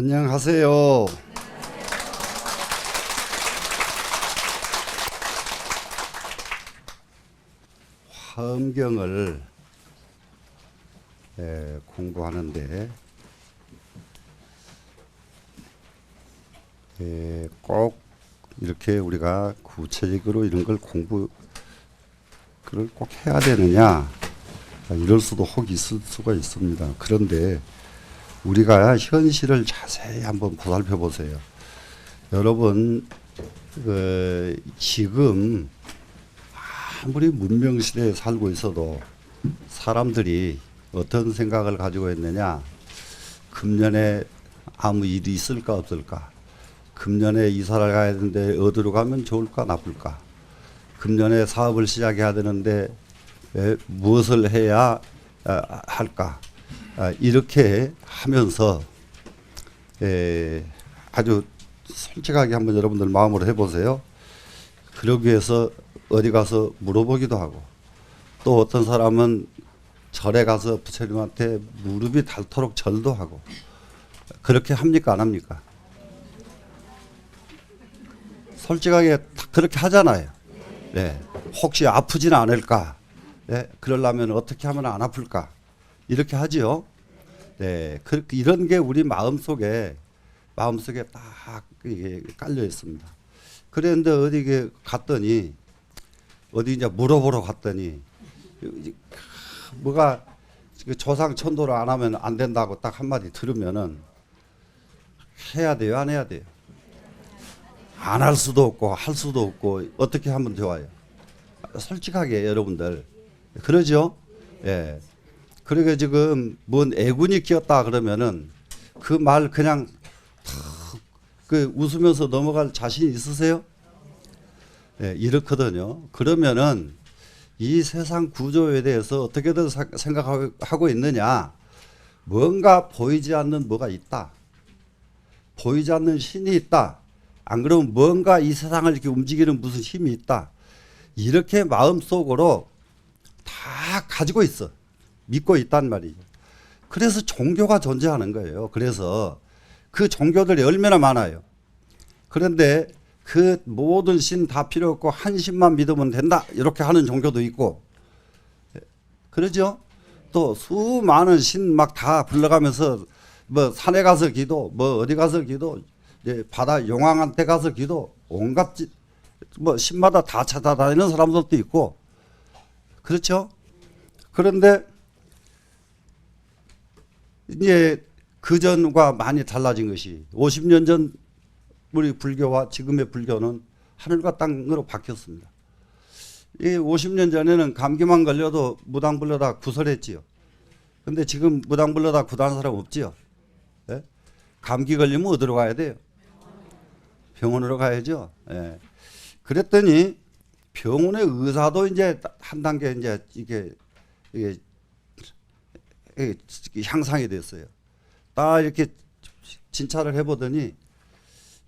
안녕하세요. 화엄경을 공부하는데 꼭 이렇게 우리가 구체적으로 이런 걸 공부를 꼭 해야 되느냐, 이럴 수도 혹 있을 수가 있습니다. 그런데 우리가 현실을 자세히 한번 보살펴 보세요. 여러분, 지금 아무리 문명시대에 살고 있어도 사람들이 어떤 생각을 가지고 있느냐, 금년에 아무 일이 있을까 없을까, 금년에 이사를 가야 되는데 어디로 가면 좋을까 나쁠까, 금년에 사업을 시작해야 되는데 무엇을 해야 할까, 이렇게 하면서 아주 솔직하게 한번 여러분들 마음으로 해보세요. 그러기 위해서 어디 가서 물어보기도 하고, 또 어떤 사람은 절에 가서 부처님한테 무릎이 닳도록 절도 하고, 그렇게 합니까 안 합니까? 솔직하게 그렇게 하잖아요. 네. 혹시 아프지는 않을까? 네. 그러려면 어떻게 하면 안 아플까? 이렇게 하지요. 네. 이런 게 우리 마음속에 딱 이게 깔려 있습니다. 그런데 어디 갔더니, 어디 이제 물어보러 갔더니, 뭐가 조상 천도를 안 하면 안 된다고 딱 한마디 들으면은 해야 돼요, 안 해야 돼요? 안 할 수도 없고 할 수도 없고 어떻게 하면 좋아요? 솔직하게 여러분들 그러죠? 예. 그러니까 지금 뭔 애군이 끼었다 그러면은 그 말 그냥 그 웃으면서 넘어갈 자신 있으세요? 예, 이렇거든요. 그러면은 이 세상 구조에 대해서 어떻게든 생각하고 있느냐? 뭔가 보이지 않는 뭐가 있다. 보이지 않는 신이 있다. 안 그러면 뭔가 이 세상을 이렇게 움직이는 무슨 힘이 있다. 이렇게 마음속으로 다 가지고 있어. 믿고 있단 말이죠. 그래서 종교가 존재하는 거예요. 그래서 그 종교들이 얼마나 많아요. 그런데 그 모든 신 다 필요 없고 한 신만 믿으면 된다. 이렇게 하는 종교도 있고. 그러죠? 또 수많은 신 막 다 불러가면서 뭐 산에 가서 기도, 뭐 어디 가서 기도, 바다 용왕한테 가서 기도, 온갖 뭐 신마다 다 찾아다니는 사람들도 있고. 그렇죠? 그런데 이제 그전과 많이 달라진 것이 50년 전 우리 불교와 지금의 불교는 하늘과 땅으로 바뀌었습니다. 이 50년 전에는 감기만 걸려도 무당 불러다 구설했지요. 근데 지금 무당 불러다 구다는 사람 없지요. 예? 감기 걸리면 어디로 가야 돼요? 병원으로 가야죠. 예. 그랬더니 병원의 의사도 이제 한 단계 이제 이게 향상이 됐어요. 딱 이렇게 진찰을 해보더니,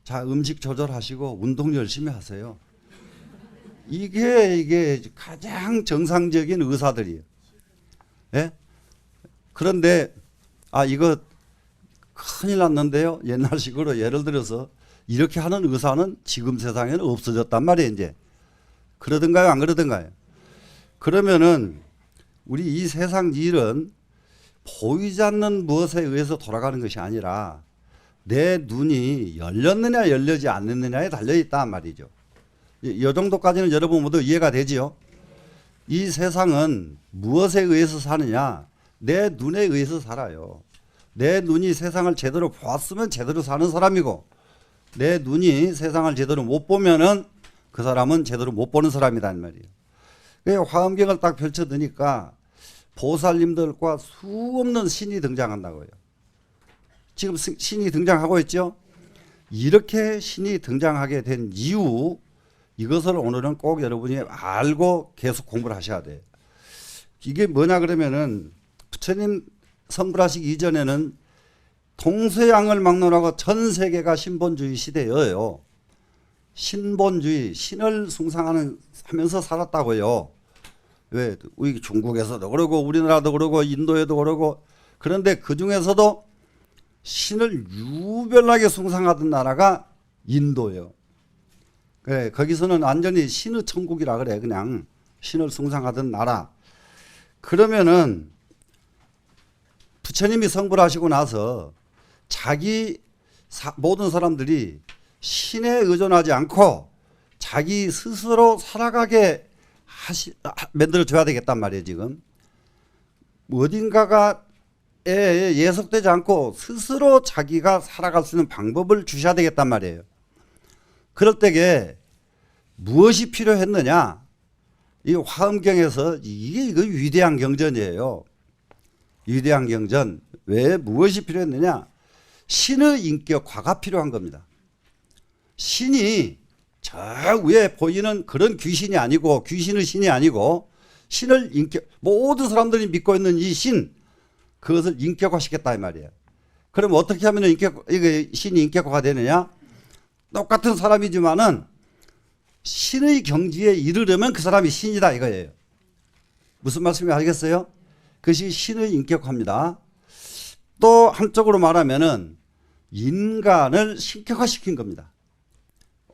자, 음식 조절하시고 운동 열심히 하세요. 이게 가장 정상적인 의사들이에요. 예? 그런데 이거 큰일 났는데요. 옛날식으로 예를 들어서 이렇게 하는 의사는 지금 세상에는 없어졌단 말이에요. 이제 그러든가요, 안 그러든가요? 그러면은 우리 이 세상 일은 보이지 않는 무엇에 의해서 돌아가는 것이 아니라 내 눈이 열렸느냐 열리지 않느냐에 달려있단 말이죠. 이 정도까지는 여러분 모두 이해가 되지요? 이 세상은 무엇에 의해서 사느냐? 내 눈에 의해서 살아요. 내 눈이 세상을 제대로 보았으면 제대로 사는 사람이고, 내 눈이 세상을 제대로 못 보면은 그 사람은 제대로 못 보는 사람이란 말이에요. 화엄경을 딱 펼쳐드니까 보살님들과 수없는 신이 등장한다고요. 지금 신이 등장하고 있죠. 이렇게 신이 등장하게 된 이유, 이것을 오늘은 꼭 여러분이 알고 계속 공부를 하셔야 돼요. 이게 뭐냐 그러면은 부처님 성불하시기 이전에는 동서양을 막론하고 전 세계가 신본주의 시대예요. 신본주의, 신을 숭상하면서 살았다고요. 왜 중국에서도 그러고 우리나라도 그러고 인도에도 그러고. 그런데 그 중에서도 신을 유별나게 숭상하던 나라가 인도예요. 그래, 거기서는 완전히 신의 천국이라 그래. 그냥 신을 숭상하던 나라. 그러면은 부처님이 성불 하시고 나서 모든 사람들이 신에 의존하지 않고 자기 스스로 살아가게 만들어줘야 되겠단 말이에요. 지금 어딘가가 예속되지 않고 스스로 자기가 살아갈 수 있는 방법을 주셔야 되겠단 말이에요. 그럴 때에 무엇이 필요했느냐? 이 화엄경에서 이거 위대한 경전이에요. 위대한 경전. 왜 무엇이 필요했느냐? 신의 인격화가 필요한 겁니다. 신이 저 위에 보이는 그런 귀신이 아니고, 귀신의 신이 아니고, 신을 모든 사람들이 믿고 있는 이 신, 그것을 인격화시켰다 이 말이에요. 그럼 어떻게 하면 신이 인격화가 되느냐? 똑같은 사람이지만은 신의 경지에 이르려면 그 사람이 신이다 이거예요. 무슨 말씀인지 알겠어요? 그것이 신의 인격화입니다. 또 한쪽으로 말하면은 인간을 신격화시킨 겁니다.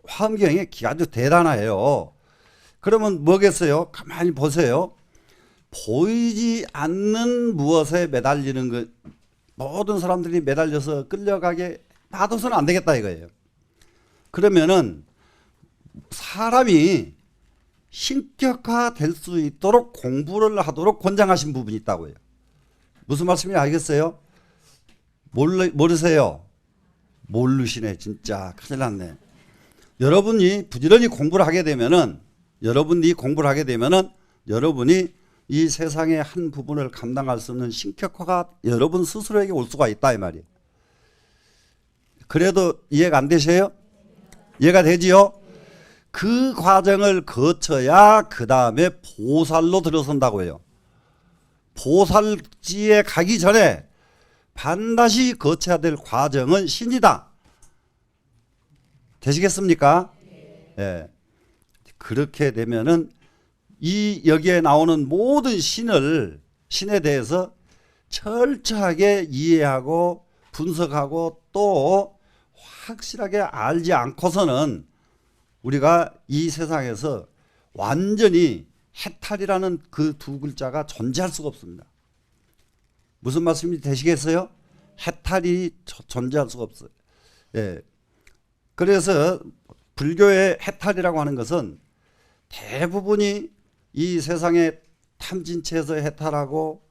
화엄경이 아주 대단해요. 그러면 뭐겠어요? 가만히 보세요. 보이지 않는 무엇에 매달리는 것, 모든 사람들이 매달려서 끌려가게 놔둬서는 안 되겠다 이거예요. 그러면은 사람이 신격화 될 수 있도록 공부를 하도록 권장하신 부분이 있다고요. 무슨 말씀인지 알겠어요? 모르세요? 모르시네. 진짜 큰일 났네. 여러분이 부지런히 공부를 하게 되면은 여러분이 이 세상의 한 부분을 감당할 수 있는 신격화가 여러분 스스로에게 올 수가 있다 이 말이에요. 그래도 이해가 안 되세요? 이해가 되지요? 그 과정을 거쳐야 그 다음에 보살로 들어선다고 해요. 보살지에 가기 전에 반드시 거쳐야 될 과정은 신이다. 되시겠습니까? 예. 그렇게 되면은 여기에 나오는 모든 신에 대해서 철저하게 이해하고 분석하고 또 확실하게 알지 않고서는 우리가 이 세상에서 완전히 해탈이라는 그 두 글자가 존재할 수가 없습니다. 무슨 말씀이 되시겠어요? 해탈이 존재할 수가 없어요. 예. 그래서 불교의 해탈이라고 하는 것은 대부분이 이 세상의 탐진체에서 해탈하고,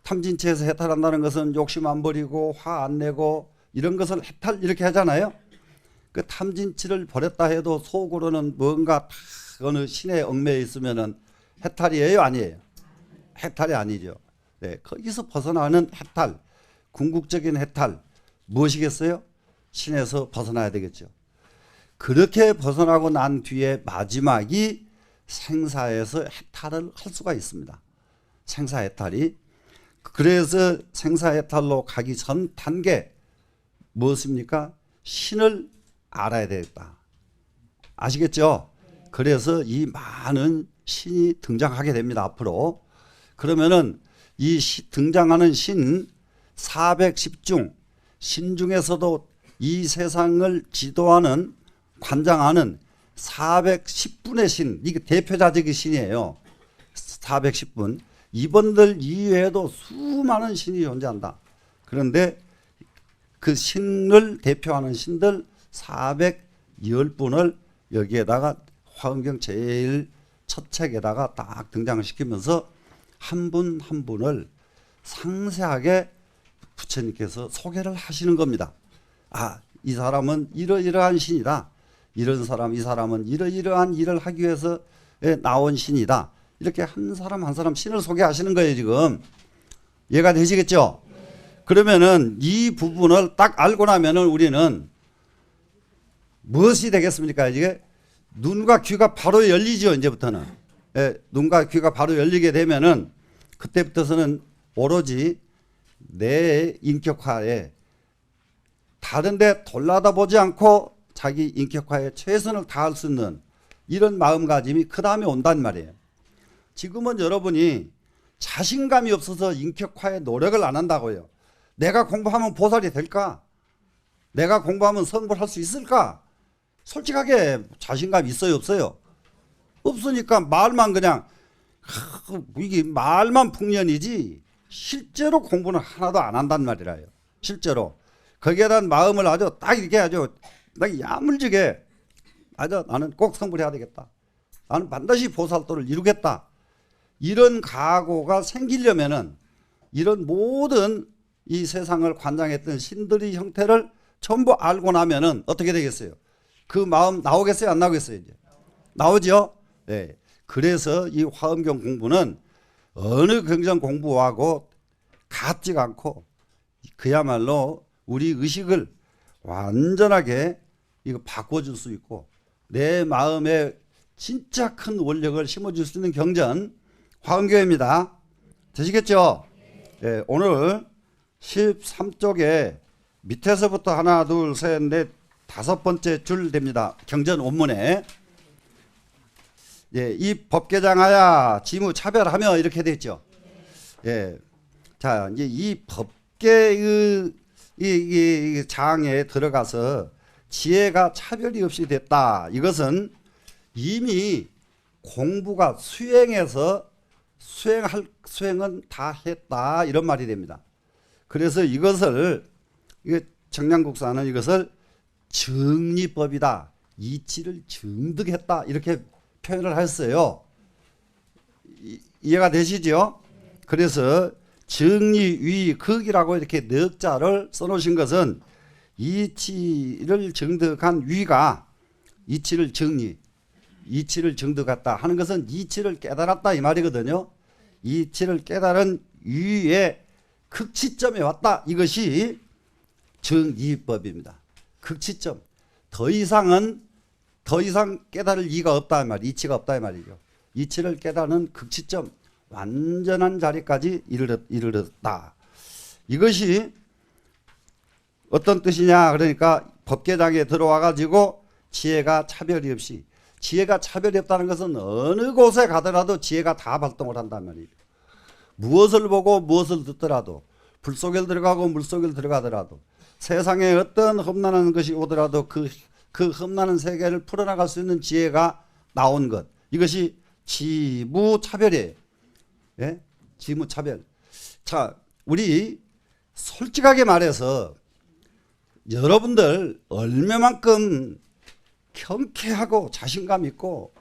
탐진체에서 해탈한다는 것은 욕심 안 버리고 화 안 내고 이런 것을 해탈 이렇게 하잖아요. 그 탐진치를 버렸다 해도 속으로는 뭔가 어느 신의 얽매여 있으면은 해탈이에요, 아니에요? 해탈이 아니죠. 네, 거기서 벗어나는 해탈, 궁극적인 해탈 무엇이겠어요? 신에서 벗어나야 되겠죠. 그렇게 벗어나고 난 뒤에 마지막이 생사에서 해탈을 할 수가 있습니다. 생사해탈이. 그래서 생사해탈로 가기 전 단계 무엇입니까? 신을 알아야 되겠다. 아시겠죠? 그래서 이 많은 신이 등장하게 됩니다. 앞으로. 그러면은 이 등장하는 신 410중, 신 중에서도 이 세상을 지도하는, 관장하는 410분의 신, 이게 대표자적인 신이에요. 410분. 이분들 이외에도 수많은 신이 존재한다. 그런데 그 신을 대표하는 신들 410분을 여기에다가 화엄경 제일 첫 책에다가 딱 등장을 시키면서 한 분 한 분을 상세하게 부처님께서 소개를 하시는 겁니다. 아, 이 사람은 이러이러한 신이다. 이런 사람, 이 사람은 이러이러한 일을 하기 위해서 나온 신이다. 이렇게 한 사람 한 사람 신을 소개하시는 거예요, 지금. 이해가 되시겠죠? 그러면은 이 부분을 딱 알고 나면은 우리는 무엇이 되겠습니까? 이게 눈과 귀가 바로 열리죠, 이제부터는. 예, 눈과 귀가 바로 열리게 되면은 그때부터서는 오로지 내 인격화에 다른 데 돌아다 보지 않고 자기 인격화에 최선을 다할 수 있는 이런 마음가짐이 그 다음에 온단 말이에요. 지금은 여러분이 자신감이 없어서 인격화에 노력을 안 한다고요. 내가 공부하면 보살이 될까? 내가 공부하면 성불 할 수 있을까? 솔직하게 자신감 있어요, 없어요? 없으니까 말만 그냥 이게 말만 풍년이지 실제로 공부는 하나도 안 한단 말이라요. 실제로 거기에 대한 마음을 아주 딱 이렇게 아주 딱 야물지게 아주 나는 꼭 성불해야 되겠다. 나는 반드시 보살도를 이루겠다. 이런 각오가 생기려면은 이런 모든 이 세상을 관장했던 신들의 형태를 전부 알고 나면은 어떻게 되겠어요? 그 마음 나오겠어요? 안 나오겠어요? 이제 나오죠? 네. 그래서 이 화엄경 공부는 어느 경전 공부하고 같지가 않고 그야말로 우리 의식을 완전하게 이거 바꿔줄 수 있고 내 마음에 진짜 큰 원력을 심어줄 수 있는 경전 화엄경입니다. 되시겠죠? 네. 오늘 13쪽에 밑에서부터 하나 둘 셋 넷 다섯 번째 줄 됩니다. 경전 원문에 예, 이 법계장하야 지무 차별하며 이렇게 돼 있죠. 예, 자 이제 이 법계의 이 장에 들어가서 지혜가 차별이 없이 됐다. 이것은 이미 공부가 수행은 다 했다 이런 말이 됩니다. 그래서 이것을 정량국사는 이것을 정리법이다. 이치를 정득했다. 이렇게 표현을 했어요. 이해가 되시죠? 그래서 정리위극이라고 이렇게 넉자를 써놓으신 것은 이치를 정득한 위가 이치를 정득했다 하는 것은 이치를 깨달았다 이 말이거든요. 이치를 깨달은 위의 극치점에 왔다. 이것이 정리법입니다. 극치점. 더 이상 깨달을 이가 없다 이 말이에요. 이치가 없다 이 말이죠. 이치를 깨달은 극치점, 완전한 자리까지 이르렀다. 이것이 어떤 뜻이냐? 그러니까 법계장에 들어와 가지고 지혜가 차별이 없다는 것은 어느 곳에 가더라도 지혜가 다 발동을 한단 말이에요. 무엇을 보고 무엇을 듣더라도 불 속에 들어가고 물 속에 들어가더라도 세상에 어떤 험난한 것이 오더라도 그 험난한 세계를 풀어나갈 수 있는 지혜가 나온 것. 이것이 지무차별이에요. 예? 지무차별. 자, 우리 솔직하게 말해서 여러분들 얼마만큼 경쾌하고 자신감 있고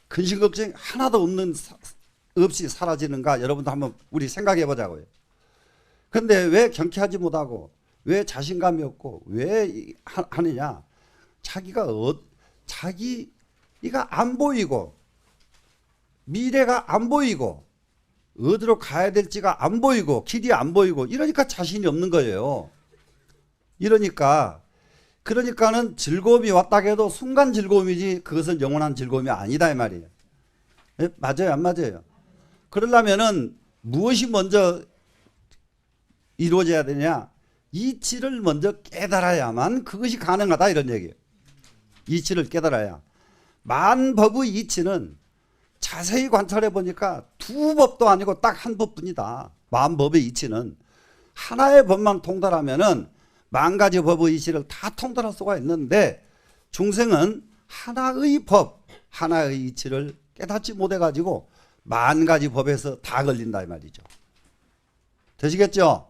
근심 걱정 하나도 없이 사라지는가 여러분도 한번 우리 생각해 보자고요. 근데 왜 경쾌하지 못하고 왜 자신감이 없고 왜 하느냐? 자기가 안 보이고 미래가 안 보이고 어디로 가야 될지가 안 보이고 길이 안 보이고 이러니까 자신이 없는 거예요. 그러니까는 즐거움이 왔다 해도 순간 즐거움이지 그것은 영원한 즐거움이 아니다 이 말이에요. 네? 맞아요, 안 맞아요? 그러려면은 무엇이 먼저 이루어져야 되냐? 이치를 먼저 깨달아야만 그것이 가능하다 이런 얘기예요. 이치를 깨달아야. 만법의 이치는 자세히 관찰해 보니까 두 법도 아니고 딱 한 법뿐이다. 만법의 이치는 하나의 법만 통달하면은 만 가지 법의 이치를 다 통달할 수가 있는데 중생은 하나의 법, 하나의 이치를 깨닫지 못해 가지고 만 가지 법에서 다 걸린다 이 말이죠. 되시겠죠?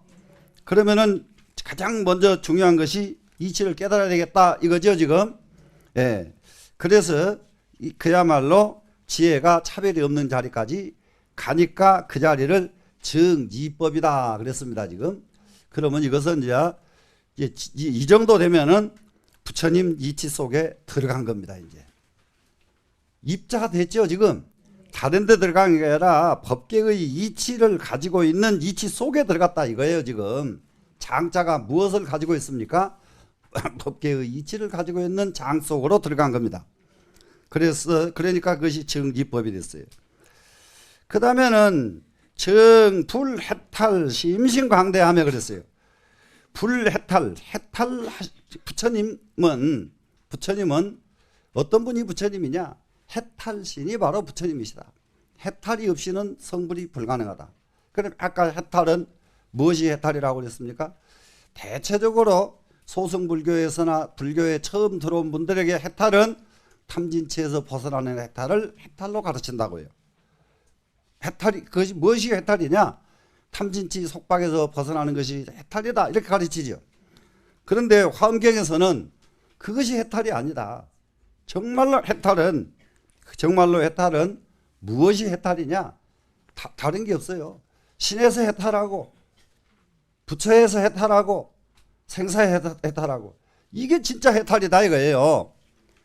그러면은 가장 먼저 중요한 것이 이치를 깨달아야 되겠다 이거죠 지금. 예. 그래서 그야말로 지혜가 차별이 없는 자리까지 가니까 그 자리를 정리법이다 그랬습니다 지금. 그러면 이것은 이제 이 정도 되면은 부처님 이치 속에 들어간 겁니다 이제. 입자가 됐죠 지금. 다른 데 들어간 게 아니라 법계의 이치를 가지고 있는 이치 속에 들어갔다 이거예요 지금. 장자가 무엇을 가지고 있습니까? 법계의 이치를 가지고 있는 장 속으로 들어간 겁니다. 그러니까 그것이 정지법이 됐어요. 그 다음에는 정불해탈 심신광대하며 그랬어요. 불해탈, 부처님은 어떤 분이 부처님이냐? 해탈신이 바로 부처님이시다. 해탈이 없이는 성불이 불가능하다. 그럼 아까 해탈은 무엇이 해탈이라고 그랬습니까? 대체적으로 소승불교에서나 불교에 처음 들어온 분들에게 해탈은 탐진치에서 벗어나는 해탈을 해탈로 가르친다고요. 해탈이, 그것이 무엇이 해탈이냐? 탐진치 속박에서 벗어나는 것이 해탈이다, 이렇게 가르치죠. 그런데 화엄경에서는 그것이 해탈이 아니다. 정말로 해탈은 무엇이 해탈이냐? 다른 게 없어요. 신에서 해탈하고 부처에서 해탈하고 생사에 해탈하고, 이게 진짜 해탈이다 이거예요.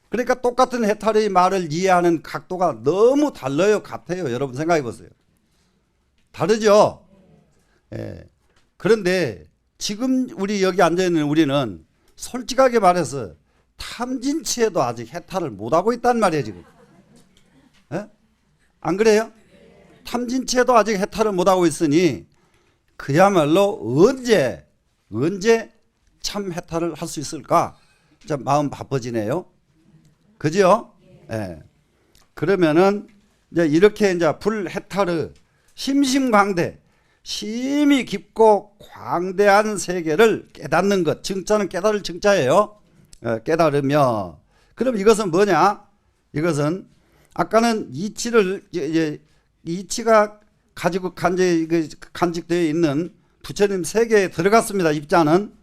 그러니까 똑같은 해탈의 말을 이해하는 각도가 너무 달라요, 같아요? 여러분 생각해 보세요. 다르죠? 예. 그런데 지금 우리 여기 앉아있는 우리는 솔직하게 말해서 탐진치에도 아직 해탈을 못하고 있단 말이에요 지금. 예? 안 그래요? 탐진치에도 아직 해탈을 못하고 있으니 그야말로 언제 참 해탈을 할 수 있을까? 자, 마음 바빠지네요. 그죠? 예. 그러면은 이제 이렇게 이제 불해탈의 심심광대, 심히 깊고 광대한 세계를 깨닫는 것. 증자는 깨달을 증자예요. 깨달으며. 그럼 이것은 뭐냐? 이것은 아까는 이치가 가지고 간직되어 있는 부처님 세계에 들어갔습니다. 입자는.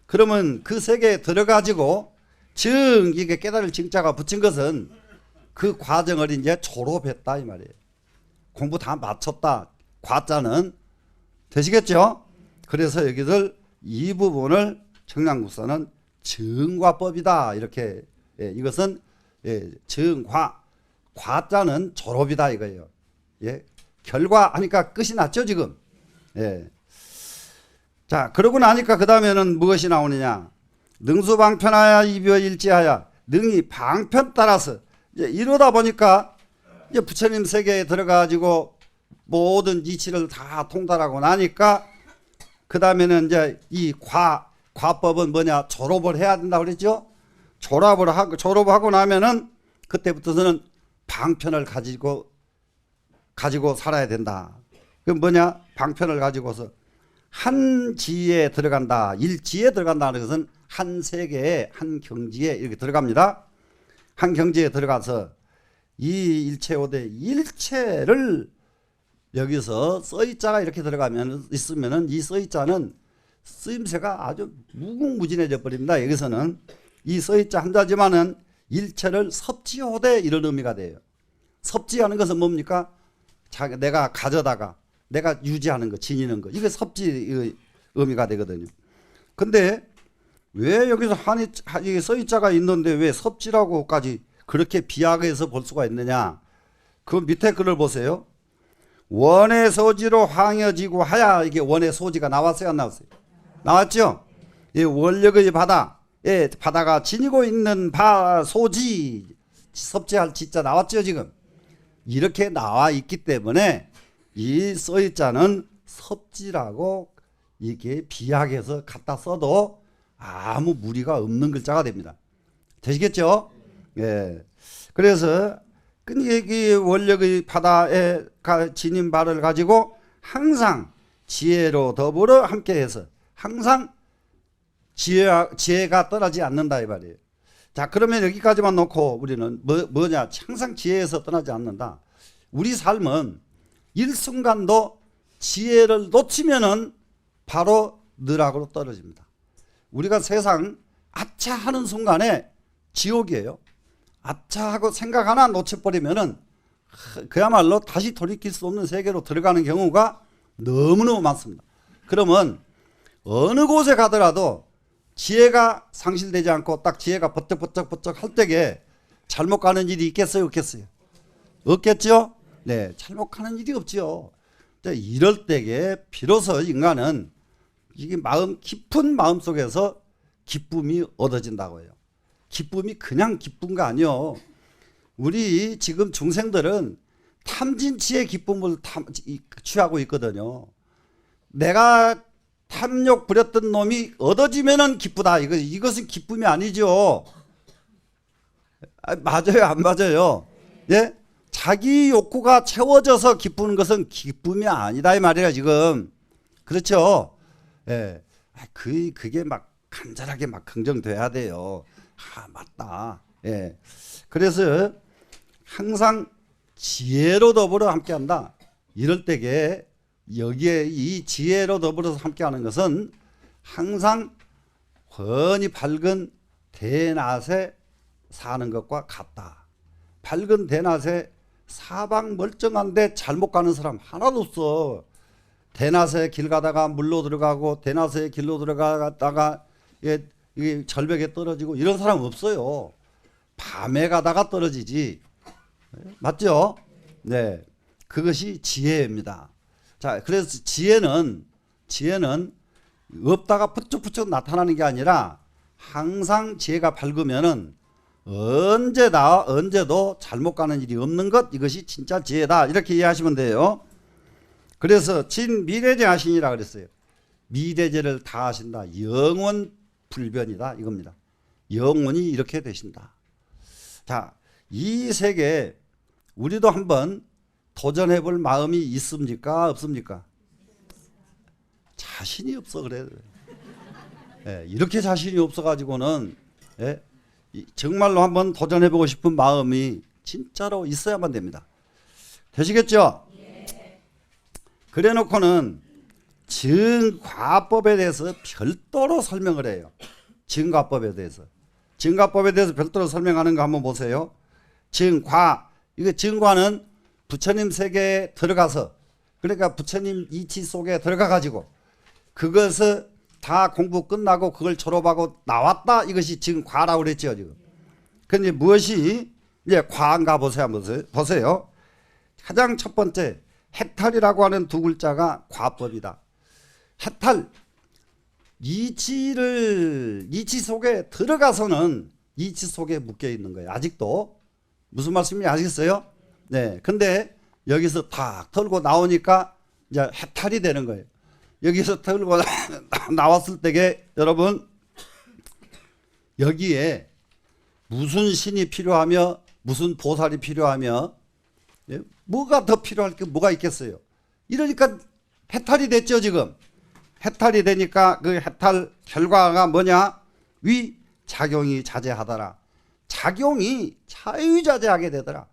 그러면 그 세계에 들어가지고 이게 깨달을 증자가 붙인 것은 그 과정을 이제 졸업했다 이 말이에요. 공부 다 마쳤다. 과자는 되시겠죠? 그래서 여기들 이 부분을 청량국사는 정과법이다 이렇게, 이것은 정과, 과자는 졸업이다 이거예요. 예. 결과 하니까 끝이 났죠 지금. 예. 자, 그러고 나니까 그 다음에는 무엇이 나오느냐? 능수방편하여 이벼일지하여, 능이 방편 따라서 이제 이러다 보니까 이제 부처님 세계에 들어가지고 모든 이치를 다 통달하고 나니까 그 다음에는 이제 이 과법은 뭐냐? 졸업을 해야 된다 그랬죠? 졸업을 하고 나면은 그때부터는 방편을 가지고 살아야 된다. 그럼 뭐냐? 방편을 가지고서 한 지에 들어간다. 일지에 들어간다는 것은 한 세계에, 한 경지에 이렇게 들어갑니다. 한 경지에 들어가서 이 일체오대 일체를 여기서 써있자가 이렇게 있으면은 이 써있자는 쓰임새가 아주 무궁무진해져 버립니다. 여기서는 이 써있자 한자지만은 일체를 섭지호대 이런 의미가 돼요. 섭지하는 것은 뭡니까? 내가 가져다가 내가 유지하는 거, 지니는 거. 이게 섭지의 의미가 되거든요. 근데 왜 여기서 써있자가 있는데 왜 섭지라고까지 그렇게 비약해서 볼 수가 있느냐? 그 밑에 글을 보세요. 원의 소지로 황여지고 하야, 이게 원의 소지가 나왔어요, 안 나왔어요? 나왔죠? 이 원력의 바다, 바다가 지니고 있는 소지, 섭지할 지자 나왔죠, 지금? 이렇게 나와 있기 때문에 이 써있자는 섭지라고 이게 비약해서 갖다 써도 아무 무리가 없는 글자가 됩니다. 되시겠죠? 예. 그래서 이 원력의 바다에 지닌 바를 가지고 항상 지혜로 더불어 함께해서 항상 지혜가 떠나지 않는다 이 말이에요. 자, 그러면 여기까지만 놓고 우리는 뭐냐? 항상 지혜에서 떠나지 않는다. 우리 삶은 일순간도 지혜를 놓치면은 바로 느락으로 떨어집니다. 우리가 세상 아차 하는 순간에 지옥이에요. 아차 하고 생각 하나 놓쳐버리면은 그야말로 다시 돌이킬 수 없는 세계로 들어가는 경우가 너무너무 많습니다. 그러면 어느 곳에 가더라도 지혜가 상실되지 않고 딱 지혜가 버쩍버쩍 할 때에 잘못 가는 일이 있겠어요, 없겠어요? 없겠죠? 네, 잘못 가는 일이 없죠. 이럴 때에 비로소 인간은 이게 깊은 마음 속에서 기쁨이 얻어진다고 해요. 기쁨이 그냥 기쁨가 아니요. 우리 지금 중생들은 탐진치의 기쁨을 취하고 있거든요. 내가 탐욕 부렸던 놈이 얻어지면은 기쁘다. 이것은 기쁨이 아니죠. 맞아요, 안 맞아요? 예? 자기 욕구가 채워져서 기쁘는 것은 기쁨이 아니다 이 말이에요 지금. 그렇죠? 예. 그게 막 간절하게 막 긍정돼야 돼요. 아, 맞다. 예. 그래서 항상 지혜로 더불어 함께한다. 이럴 때에 여기에 이 지혜로 더불어서 함께하는 것은 항상 훤히 밝은 대낮에 사는 것과 같다. 밝은 대낮에 사방 멀쩡한데 잘못 가는 사람 하나도 없어. 대낮에 길 가다가 물로 들어가고 대낮에 길로 들어가다가 이게 절벽에 떨어지고 이런 사람 없어요. 밤에 가다가 떨어지지. 맞죠? 네. 그것이 지혜입니다. 자, 그래서 지혜는 없다가 푸쩍푸쩍 나타나는 게 아니라 항상 지혜가 밝으면은 언제도 잘못 가는 일이 없는 것, 이것이 진짜 지혜다. 이렇게 이해하시면 돼요. 그래서 진미래제하시니라 그랬어요. 미래제를 다 하신다. 영원 불변이다. 이겁니다. 영원히 이렇게 되신다. 자, 이 세계 우리도 한번 도전해 볼 마음이 있습니까? 없습니까? 자신이 없어 그래. 예, 이렇게 자신이 없어가지고는 예, 정말로 한번 도전해보고 싶은 마음이 진짜로 있어야만 됩니다. 되시겠죠? 그래 놓고는 증과법에 대해서 별도로 설명을 해요. 증과법에 대해서 별도로 설명하는 거 한번 보세요. 증과, 이거 증과는 부처님 세계에 들어가서, 그러니까 부처님 이치 속에 들어가 가지고 그것을 다 공부 끝나고 그걸 졸업하고 나왔다. 이것이 지금 과라고 그랬죠, 지금. 근데 무엇이 이제 과인가 보세요. 가장 첫 번째, 해탈이라고 하는 두 글자가 과법이다. 해탈, 이치 속에 들어가서는 이치 속에 묶여 있는 거예요. 아직도. 무슨 말씀인지 아시겠어요? 네. 근데 여기서 탁 털고 나오니까 이제 해탈이 되는 거예요. 여기서 털고 나왔을 때에 여러분, 여기에 무슨 신이 필요하며 무슨 보살이 필요하며 뭐가 더 필요할 게 뭐가 있겠어요. 이러니까 해탈이 됐죠. 지금 해탈이 되니까 그 해탈 결과가 뭐냐, 위 작용이 자제하더라. 작용이 자유자재하게 되더라.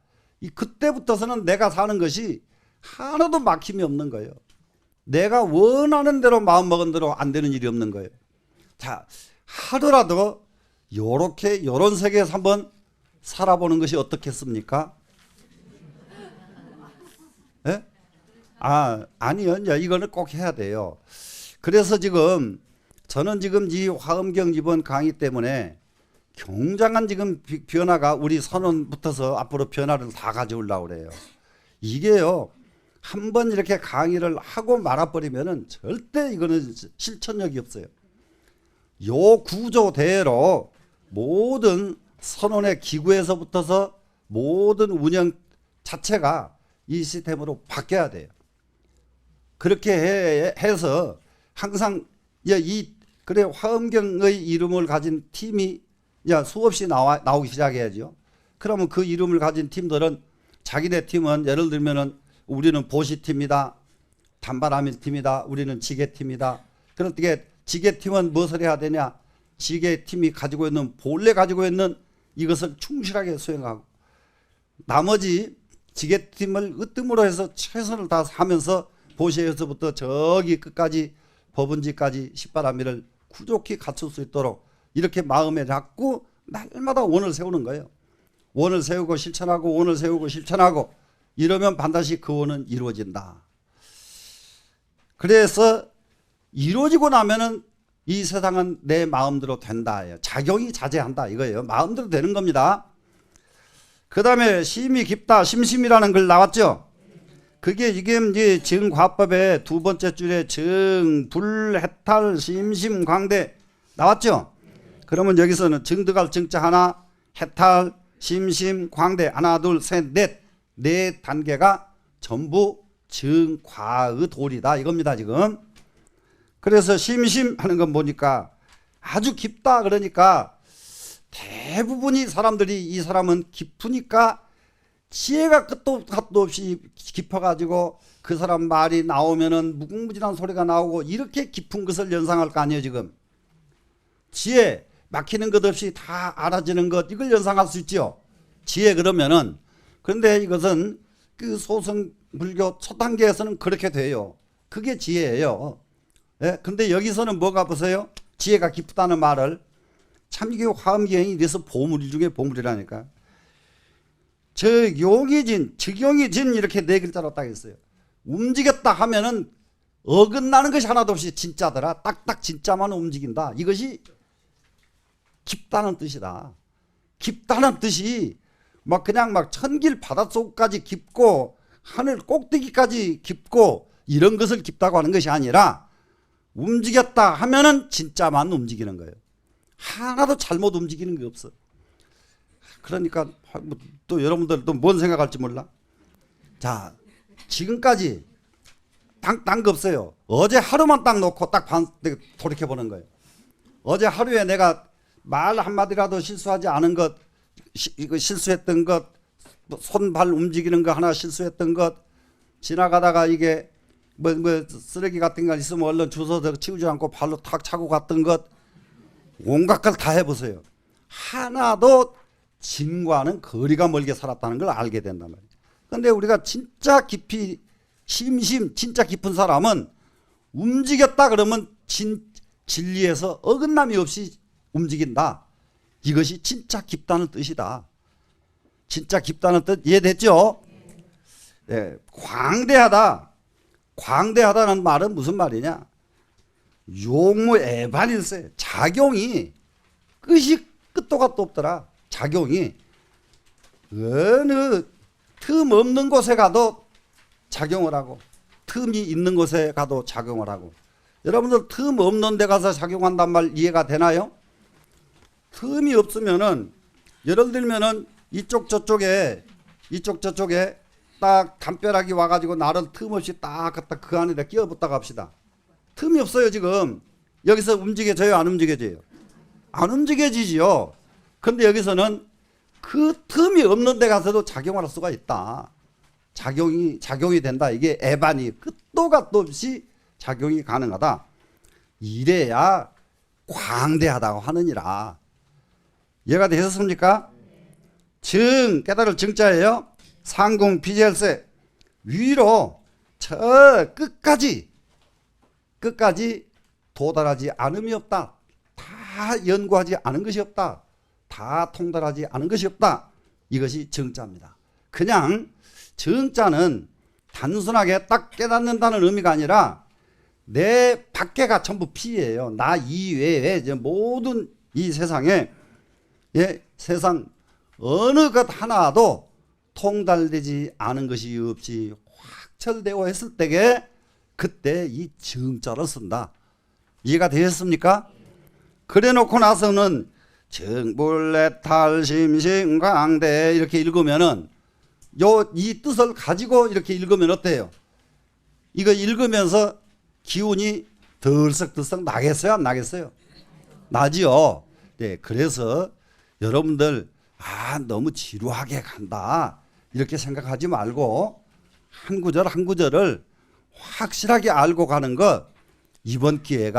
그때부터서는 내가 사는 것이 하나도 막힘이 없는 거예요. 내가 원하는 대로 마음먹은 대로 안 되는 일이 없는 거예요. 자, 하루라도 요런 세계에서 한번 살아보는 것이 어떻겠습니까? 예? 아니요. 이거는 꼭 해야 돼요. 그래서 저는 지금 이 화엄경 이번 강의 때문에 굉장한 지금 변화가 우리 선언부터서 앞으로 변화를 다 가져오려고 그래요. 이게요, 한번 이렇게 강의를 하고 말아버리면은 절대 이거는 실천력이 없어요. 요 구조대로 모든 선언의 기구에서부터서 모든 운영 자체가 이 시스템으로 바뀌어야 돼요. 그렇게 해서 항상 그래 화엄경의 이름을 가진 팀이 수없이 나오기 시작해야죠. 그러면 그 이름을 가진 팀들은 자기네 팀은 예를 들면은 우리는 보시팀이다, 단바라밀팀이다, 우리는 지게팀이다. 그럴 때 지게팀은 무엇을 해야 되냐? 지게팀이 본래 가지고 있는 이것을 충실하게 수행하고, 나머지 지게팀을 으뜸으로 해서 최선을 다하면서 보시에서부터 저기 끝까지 법은지까지 십바라밀을 구족히 갖출 수 있도록 이렇게 마음에 잡고 날마다 원을 세우는 거예요. 원을 세우고 실천하고 원을 세우고 실천하고 이러면 반드시 그 원은 이루어진다. 그래서 이루어지고 나면은 이 세상은 내 마음대로 된다. 작용이 자제한다 이거예요. 마음대로 되는 겁니다. 그 다음에 심이 깊다. 심심이라는 글 나왔죠. 그게 이제 증과법의 두 번째 줄에 증, 불, 해탈, 심심, 광대 나왔죠. 그러면 여기서는 증득할 증자 하나, 해탈, 심심, 광대 하나, 둘, 셋, 네 단계가 전부 증과의 도리다 이겁니다 지금. 그래서 심심하는 건 보니까 아주 깊다. 그러니까 대부분이 사람들이 이 사람은 깊으니까 지혜가 끝도 없이 깊어가지고 그 사람 말이 나오면은 무궁무진한 소리가 나오고 이렇게 깊은 것을 연상할 거 아니에요 지금. 지혜 막히는 것 없이 다 알아지는 것 이걸 연상할 수 있죠. 지혜 그러면은. 그런데 이것은 그 소승 불교 첫 단계에서는 그렇게 돼요. 그게 지혜예요. 예? 근데 여기서는 뭐가 보세요? 지혜가 깊다는 말을 참 이게 화엄경이 이래서 보물 중에 보물이라니까. 적용이진, 적용이진 이렇게 네 글자로 딱 했어요. 움직였다 하면은 어긋나는 것이 하나도 없이 진짜더라. 딱딱 진짜만 움직인다. 이것이 깊다는 뜻이다. 깊다는 뜻이 막 그냥 막 천길 바닷속까지 깊고 하늘 꼭대기까지 깊고 이런 것을 깊다고 하는 것이 아니라 움직였다 하면은 진짜만 움직이는 거예요. 하나도 잘못 움직이는 게 없어. 그러니까 또 여러분들 또 뭔 생각할지 몰라. 자, 지금까지 딴 거 없어요. 어제 하루만 딱 놓고 딱 돌이켜 보는 거예요. 어제 하루에 내가 말 한마디라도 실수하지 않은 것, 실수했던 것, 손발 움직이는 거 하나 실수했던 것, 지나가다가 이게 뭐 쓰레기 같은 거 있으면 얼른 주워서 치우지 않고 발로 탁 차고 갔던 것, 온갖 걸 다 해보세요. 하나도 진과는 거리가 멀게 살았다는 걸 알게 된단 말이에요. 그런데 우리가 진짜 깊이 진짜 깊은 사람은 움직였다 그러면 진리에서 어긋남이 없이 움직인다. 이것이 진짜 깊다는 뜻이다. 진짜 깊다는 뜻 이해됐죠? 네, 광대하다. 광대하다는 말은 무슨 말이냐? 용무애반일세. 작용이 끝도 gat도 없더라. 작용이 어느 틈 없는 곳에 가도 작용을 하고 틈이 있는 곳에 가도 작용을 하고. 여러분들 틈 없는 데 가서 작용한단 말 이해가 되나요? 틈이 없으면은 예를 들면은 이쪽 저쪽에 딱 담벼락이 와가지고 나를 틈 없이 딱 갖다 그 안에다 끼워붙다가 합시다. 틈이 없어요 지금. 여기서 움직여져요 안 움직여져요? 안 움직여지지요. 그런데 여기서는 그 틈이 없는 데 가서도 작용을 할 수가 있다. 작용이 된다. 이게 애반이 끝도 gat도 없이 작용이 가능하다. 이래야 광대하다고 하느니라. 이해가 되셨습니까? 증, 깨달을 증자예요. 상공 비jel세. 위로 저 끝까지 도달하지 않음이 없다. 다 연구하지 않은 것이 없다. 다 통달하지 않은 것이 없다. 이것이 정자입니다. 그냥 정자는 단순하게 딱 깨닫는다는 의미가 아니라 내 밖에가 전부 피예요. 나 이외에 모든 이 세상에 세상 어느 것 하나도 통달되지 않은 것이 없이 확철되고 했을 때에 그때 이 정자를 쓴다. 이해가 되셨습니까? 그래 놓고 나서는 정불내탈심신광대 이렇게 읽으면은 이 뜻을 가지고 이렇게 읽으면 어때요? 이거 읽으면서 기운이 덜썩덜썩 나겠어요? 안 나겠어요? 나지요. 네, 그래서 여러분들 너무 지루하게 간다 이렇게 생각하지 말고 한 구절 한 구절을 확실하게 알고 가는 것 이번 기회에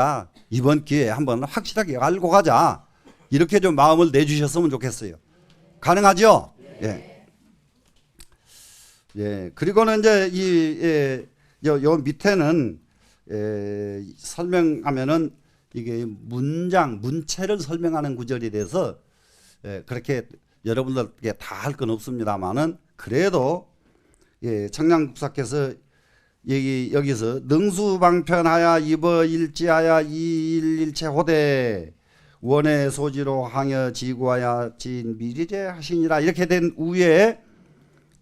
한번 확실하게 알고 가자 이렇게 좀 마음을 내주셨으면 좋겠어요. 가능하죠? 예. 예. 그리고는 이제 요 밑에는 설명하면은 이게 문체를 설명하는 구절이 돼서 그렇게 여러분들께 다 할 건 없습니다만은 그래도 청량국사께서 여기서 능수방편하야 입어일지하야 이일일체호대 원의 소지로 항여 지구하야 진미리제 하시니라 이렇게 된 위에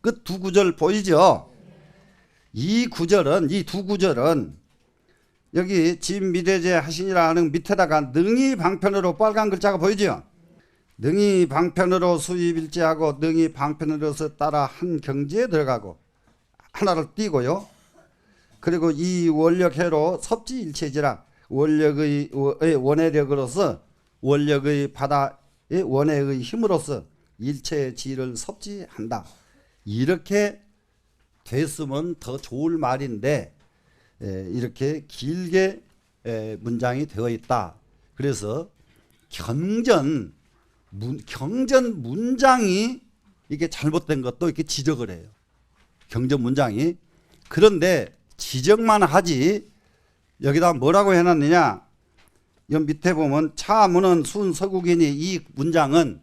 끝 두 구절 보이죠? 이 두 구절은 여기 진미래제 하시니라 하는 밑에다가 능이 방편으로 빨간 글자가 보이죠? 능이 방편으로 수입일제하고 능이 방편으로서 따라 한 경지에 들어가고 하나를 띄고요. 그리고 이 원력해로 섭지일체지라 원력의 원해력으로서 원력의 바다의 원해의 힘으로서 일체의 지를 섭지한다. 이렇게 됐으면 더 좋을 말인데 이렇게 길게 문장이 되어 있다. 그래서 경전 문장이 이게 잘못된 것도 이렇게 지적을 해요. 경전 문장이. 그런데 지적만 하지 여기다 뭐라고 해놨느냐. 여 밑에 보면 차문은 순 서국이니 이 문장은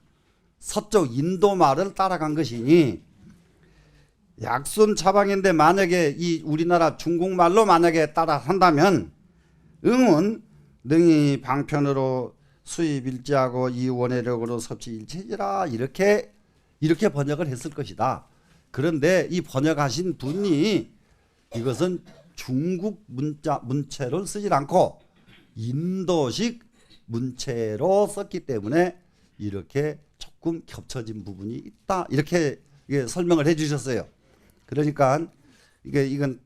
서쪽 인도말을 따라간 것이니 약순 차방인데 만약에 이 우리나라 중국말로 만약에 따라 한다면 응은 능히 방편으로 수입 일치하고 이 원해력으로 섭취 일체지라 이렇게 번역을 했을 것이다. 그런데 이 번역하신 분이 이것은 중국 문체를 쓰지 않고 인도식 문체로 썼기 때문에 이렇게 조금 겹쳐진 부분이 있다. 이렇게 설명을 해 주셨어요. 그러니까 이건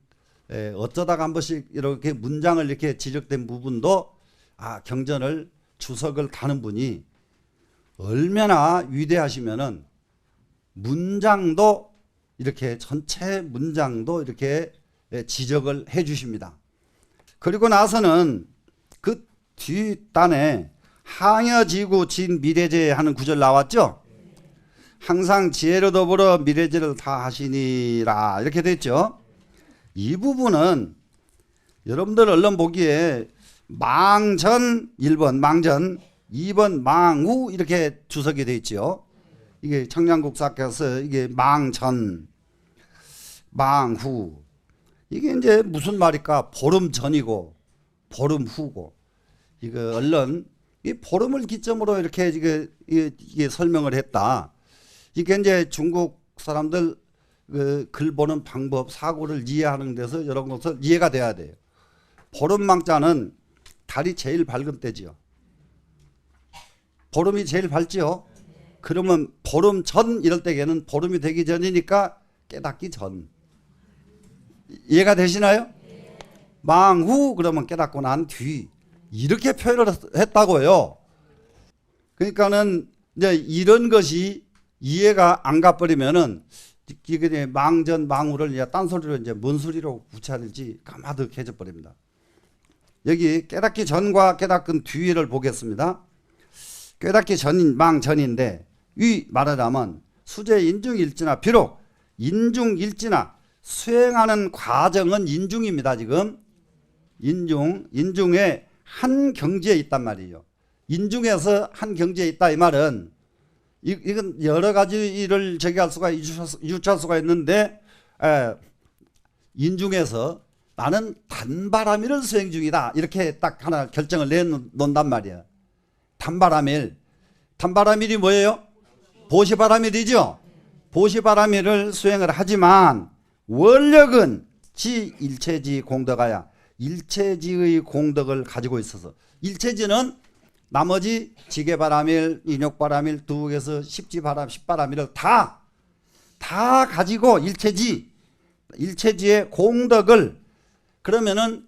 어쩌다가 한 번씩 이렇게 문장을 이렇게 지적된 부분도 경전을 주석을 다는 분이 얼마나 위대하시면은 문장도 이렇게 전체 문장도 이렇게 지적을 해 주십니다. 그리고 나서는 그 뒷단에 항여지구 진미래제 하는 구절 나왔죠. 항상 지혜로 더불어 미래제를 다 하시니라 이렇게 됐죠. 이 부분은 여러분들 얼른 보기에 망전 1번 망전 2번 망후 이렇게 주석이 되어 있죠. 이게 청량국사께서 이게 망전 망후 이게 이제 무슨 말일까? 보름 전이고 보름 후고 이거 얼른 이 보름을 기점으로 이렇게 이게 설명을 했다. 이게 이제 중국 사람들 글 보는 방법, 사고를 이해하는 데서 이런 것을 이해가 돼야 돼요. 보름망자는 달이 제일 밝은 때지요. 보름이 제일 밝지요. 그러면 보름 전 이럴 때에는 보름이 되기 전이니까 깨닫기 전. 이해가 되시나요? 망후 그러면 깨닫고 난 뒤. 이렇게 표현을 했다고요. 그러니까는 이제 이런 것이 이해가 안 가버리면은 이게 망전 망후를 이제 딴소리로 이제 뭔 소리로 붙여야 될지 까마득해져 버립니다. 여기 깨닫기 전과 깨닫기 뒤를 보겠습니다. 깨닫기 전인 망전인데 위 말하자면 수재 인중일지나 비록 인중일지나 수행하는 과정은 인중입니다. 지금 인중에 한 경지에 있단 말이에요. 인중에서 한 경지에 있다 이 말은 이건 여러 가지를 제기할 수가 유추할 수가 있는데 인중에서 나는 단바라밀을 수행 중이다 이렇게 딱 하나 결정을 내놓는단 말이야. 단바라밀이 뭐예요? 보시바라밀이죠. 보시바라밀을 수행을 하지만 원력은 지 일체지 공덕하야 일체지의 공덕을 가지고 있어서 일체지는 나머지 지게바라밀, 인욕바라밀, 두에서 십지바라밀, 십바라밀을 다 가지고 일체지의 공덕을 그러면은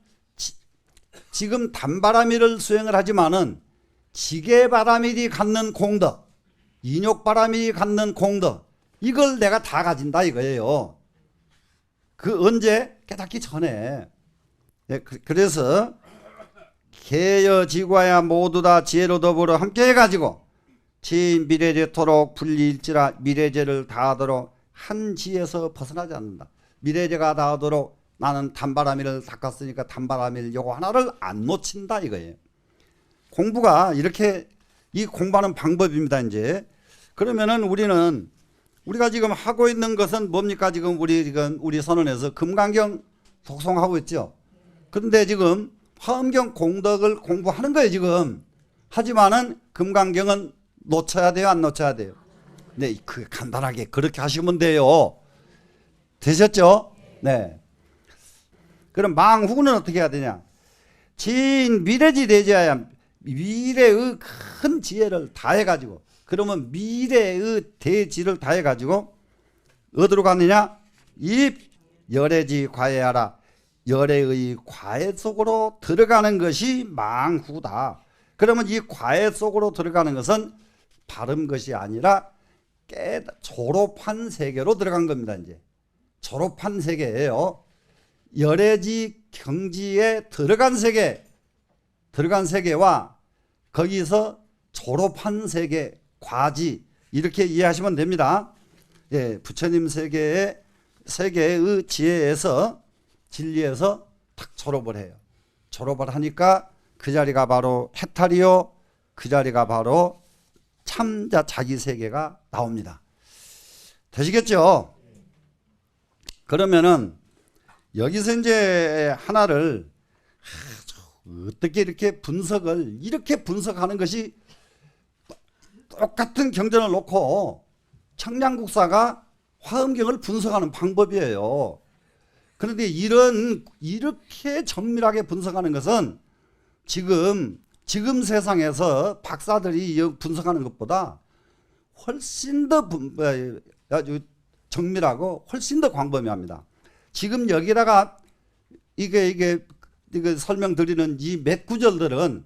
지금 단바라밀을 수행을 하지만은 지게바라밀이 갖는 공덕, 인욕바라밀이 갖는 공덕 이걸 내가 다 가진다 이거예요. 그 언제? 깨닫기 전에. 그래서 개여지과야 모두 다 지혜로 더불어 함께 해가지고 지미래제토록 분리일지라 미래제를 다하도록 한 지에서 벗어나지 않는다. 미래제가 다하도록 나는 단바라밀을 닦았으니까 단바라밀 요거 하나를 안 놓친다 이거예요. 공부가 이렇게 이 공부하는 방법입니다. 이제 그러면은 우리가 지금 하고 있는 것은 뭡니까? 지금 우리 선언에서 금강경 독송하고 있죠. 그런데 지금 화엄경 공덕을 공부하는 거예요 지금. 하지만은 금강경은 놓쳐야 돼요 안 놓쳐야 돼요? 네, 그 간단하게 그렇게 하시면 돼요. 되셨죠? 네. 그럼 망후는 어떻게 해야 되냐? 진 미래지 대지하야 미래의 큰 지혜를 다해가지고 그러면 미래의 대지를 다해가지고 어디로 갔느냐? 입 열애지 과외하라. 열애의 과외 속으로 들어가는 것이 망후다. 그러면 이 과외 속으로 들어가는 것은 바른 것이 아니라 졸업한 세계로 들어간 겁니다. 이제 졸업한 세계예요. 열애지 경지에 들어간 세계와 거기서 졸업한 세계, 과지 이렇게 이해하시면 됩니다. 예, 부처님 세계의 지혜에서 진리에서 탁 졸업을 해요. 졸업을 하니까 그 자리가 바로 해탈이요, 그 자리가 바로 참자 자기 세계가 나옵니다. 되시겠죠? 그러면은 여기서 이제 하나를 어떻게 이렇게 분석하는 것이 똑같은 경전을 놓고 청량국사가 화엄경을 분석하는 방법이에요. 그런데 이렇게 정밀하게 분석하는 것은 지금 세상에서 박사들이 분석하는 것보다 훨씬 더 아주 정밀하고 훨씬 더 광범위합니다. 지금 여기다가 이게 설명드리는 이 몇 구절들은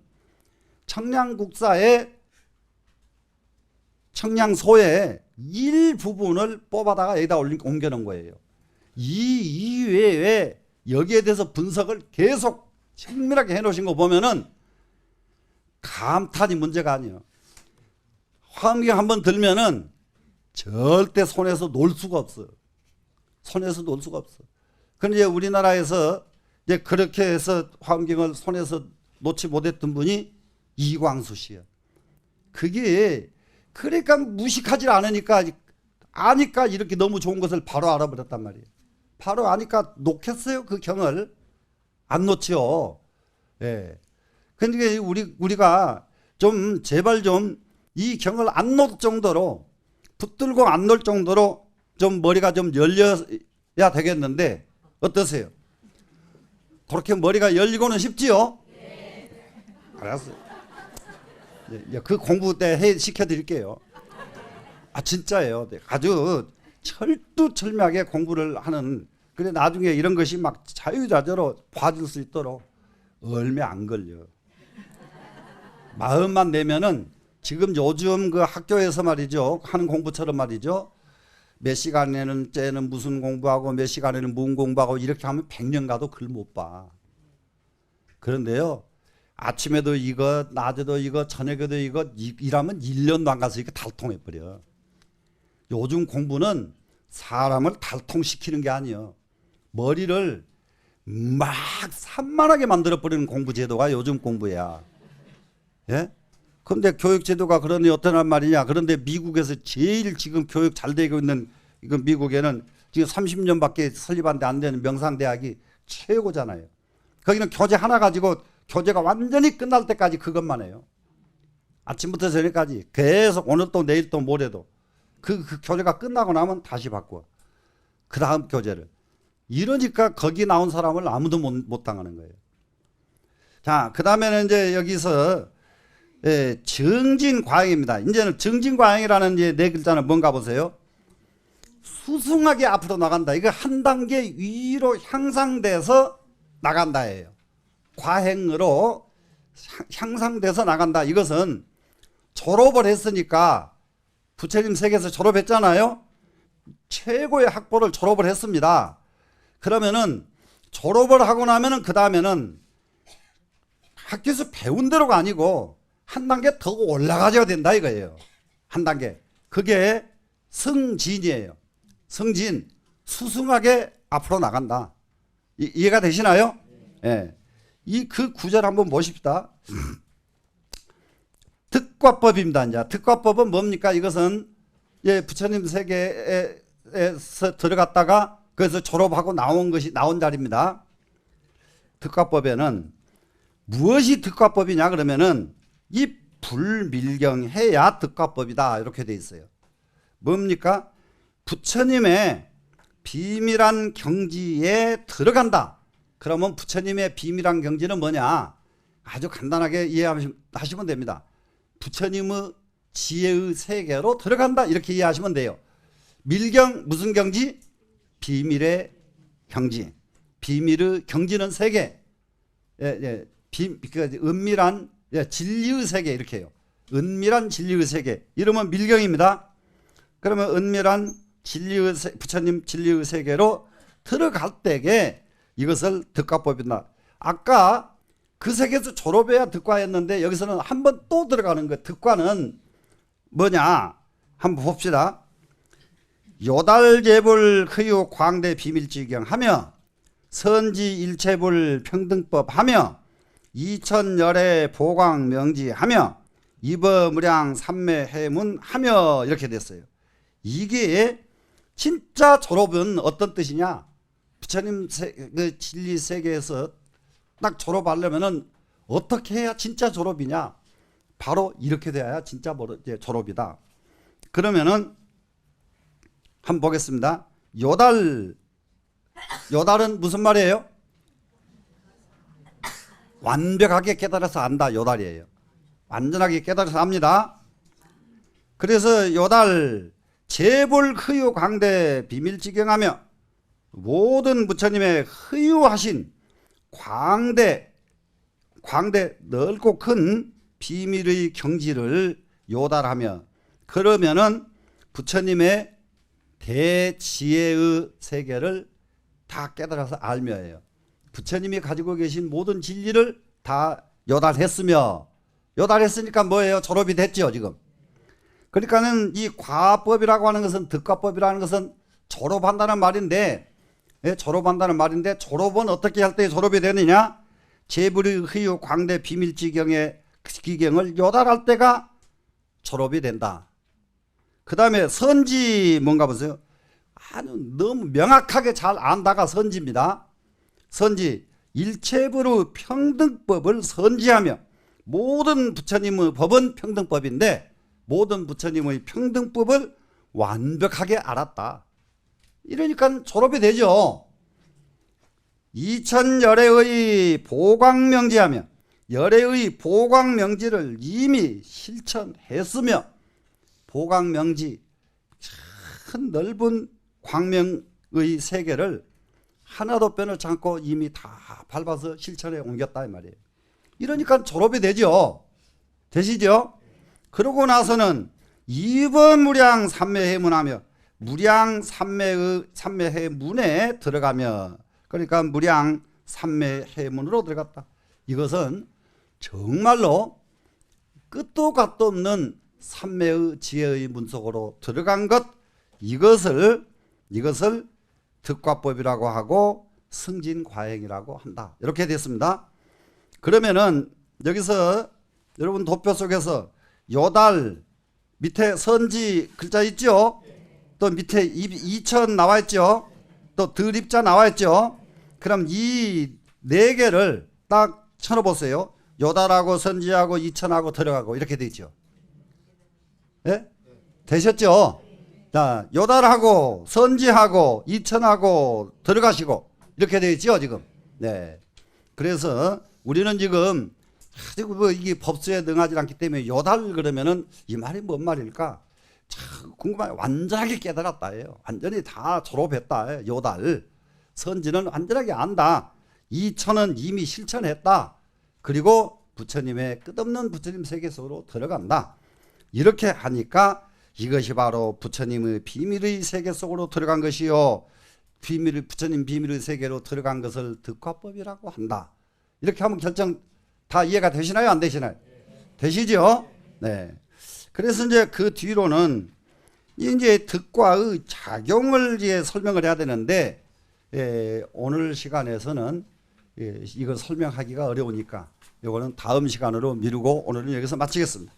청량소의 일부분을 뽑아다가 여기다 옮겨놓은 거예요. 이 이외에 여기에 대해서 분석을 계속 친밀하게 해놓으신 거 보면은 감탄이 문제가 아니에요. 화엄경 한번 들면은 절대 손에서 놓을 수가 없어요. 손에서 놓을 수가 없어. 그런데 우리나라에서 이제 그렇게 해서 화엄경을 손에서 놓지 못했던 분이 이광수 씨예요. 그게 그러니까 무식하지 않으니까 아니까 이렇게 너무 좋은 것을 바로 알아버렸단 말이에요. 바로 아니까 놓겠어요, 그 경을? 안 놓지요. 예. 그러니까 우리가 좀 제발 좀 이 경을 안 놓을 정도로 붙들고 안 놓을 정도로 좀 머리가 좀 열려야 되겠는데 어떠세요? 그렇게 머리가 열리고는 싶지요? 네. 알았어요. 그 공부 때 시켜드릴게요. 아 진짜예요. 아주 철두철미하게 공부를 하는. 그래 나중에 이런 것이 막 자유자재로 봐줄 수 있도록 얼마 안 걸려. 마음만 내면은 지금 요즘 그 학교에서 말이죠 하는 공부처럼 말이죠. 몇 시간에는 쟤는 무슨 공부하고 몇 시간에는 무슨 공부하고 이렇게 하면 100년 가도 글 못 봐. 그런데요. 아침에도 이거, 낮에도 이거, 저녁에도 이거 일하면 1년도 안 가서 이거 달통해버려. 요즘 공부는 사람을 달통시키는 게 아니에요. 머리를 막 산만하게 만들어버리는 공부 제도가 요즘 공부야. 예? 그런데 교육 제도가 그러니 어떠란 말이냐. 그런데 미국에서 제일 지금 교육 잘 되고 있는 이거 미국에는 지금 30년밖에 설립한데 안 되는 명상대학이 최고잖아요. 거기는 교재 하나 가지고 교재가 완전히 끝날 때까지 그것만 해요. 아침부터 저녁까지 계속 오늘 또 내일 또 모레도 그 교재가 끝나고 나면 다시 바꿔. 그 다음 교재를. 이러니까 거기 나온 사람을 아무도 못 당하는 거예요. 자, 그 다음에는 이제 여기서 정진과잉입니다. 이제는 정진과잉이라는 이제 네 글자는 뭔가 보세요. 수승하게 앞으로 나간다. 이거 한 단계 위로 향상돼서 나간다예요. 과행으로 향상돼서 나간다. 이것은 졸업을 했으니까 부처님 세계에서 졸업했잖아요. 최고의 학벌을 졸업을 했습니다. 그러면은 졸업을 하고 나면은 그 다음에는 학교에서 배운 대로가 아니고 한 단계 더 올라가줘야 된다 이거예요. 한 단계. 그게 승진이에요. 승진. 수승하게 앞으로 나간다. 이해가 되시나요? 예. 그 구절 한번 보십시다. 득과법입니다. 이제 득과법은 뭡니까? 이것은 부처님 세계에서 들어갔다가 그래서 졸업하고 나온 자리입니다. 득과법에는 무엇이 득과법이냐 그러면은 이 불밀경해야 득과법이다 이렇게 돼 있어요. 뭡니까? 부처님의 비밀한 경지에 들어간다. 그러면 부처님의 비밀한 경지는 뭐냐? 아주 간단하게 이해하시면 됩니다. 부처님의 지혜의 세계로 들어간다 이렇게 이해하시면 돼요. 밀경 무슨 경지? 비밀의 경지. 비밀의 경지는 세계. 은밀한 진리의 세계 이렇게 해요. 은밀한 진리의 세계. 이러면 밀경입니다. 그러면 은밀한 부처님 진리의 세계로 들어갈 때에 이것을 득과법이다. 아까 그 세계에서 졸업해야 득과였는데 여기서는 한 번 또 들어가는 거예요. 득과는 뭐냐? 한번 봅시다. 요달재불 허유 광대 비밀지경 하며 선지 일체불 평등법 하며 이천열애 보광 명지 하며 이버무량 삼매 해문 하며 이렇게 됐어요. 이게 진짜 졸업은 어떤 뜻이냐? 부처님 그 진리 세계에서 딱 졸업하려면은 어떻게 해야 진짜 졸업이냐? 바로 이렇게 돼야 진짜 졸업이다. 그러면은 한번 보겠습니다. 요달은 무슨 말이에요? 완벽하게 깨달아서 안다. 요달이에요. 완전하게 깨달아서 압니다. 그래서 요달 재불 허유 광대 비밀지경하며 모든 부처님의 허유하신 광대 넓고 큰 비밀의 경지를 요달하며 그러면은 부처님의 대지혜의 세계를 다 깨달아서 알며예요. 부처님이 가지고 계신 모든 진리를 다 요달했으니까 뭐예요? 졸업이 됐죠 지금. 그러니까는 이 과법이라고 하는 것은 득과법이라는 것은 졸업한다는 말인데, 졸업은 어떻게 할 때 졸업이 되느냐? 재불의 허유 광대 비밀지경의 기경을 요달할 때가 졸업이 된다. 그 다음에 선지 뭔가 보세요. 너무 명확하게 잘 안다가 선지입니다. 선지 일체불의 평등법을 선지하며 모든 부처님의 법은 평등법인데 모든 부처님의 평등법을 완벽하게 알았다. 이러니까 졸업이 되죠. 이천열애의 보광명지하며 열애의 보광명지를 이미 실천했으며 보광명지 큰 넓은 광명의 세계를 하나도 빼놓지 않고 이미 다 밟아서 실천에 옮겼다 이 말이에요. 이러니까 졸업이 되죠. 되시죠? 그러고 나서는 이번무량 삼매해문하며 무량 삼매해문에 들어가며 그러니까 무량 삼매해문으로 들어갔다. 이것은 정말로 끝도 갓도 없는 삼매의 지혜의 문 속으로 들어간 것 이것을 득과법이라고 하고 승진과행이라고 한다. 이렇게 됐습니다. 그러면은 여기서 여러분 도표 속에서 요달 밑에 선지 글자 있죠? 또 밑에 이천 나와 있죠? 또 들입자 나와 있죠? 그럼 이 네 개를 딱 쳐놓으세요. 요달하고 선지하고 이천하고 들어가고 이렇게 돼 있죠. 네? 되셨죠? 자, 요달하고 선지하고 이천하고 들어가시고 이렇게 되어 있죠 지금. 네. 그래서 우리는 지금 이게 법수에 능하지 않기 때문에 요달 그러면은 이 말이 뭔 말일까? 참 궁금해요. 완전하게 깨달았다예요. 완전히 다 졸업했다. 요달. 선지는 완전하게 안다. 이천은 이미 실천했다. 그리고 부처님의 끝없는 부처님 세계 속으로 들어간다. 이렇게 하니까 이것이 바로 부처님의 비밀의 세계 속으로 들어간 것이요. 부처님 비밀의 세계로 들어간 것을 득과법이라고 한다. 이렇게 하면 결정 다 이해가 되시나요? 안 되시나요? 되시죠? 네. 그래서 이제 그 뒤로는 이제 득과의 작용을 이제 설명을 해야 되는데, 오늘 시간에서는 이걸 설명하기가 어려우니까 이거는 다음 시간으로 미루고 오늘은 여기서 마치겠습니다.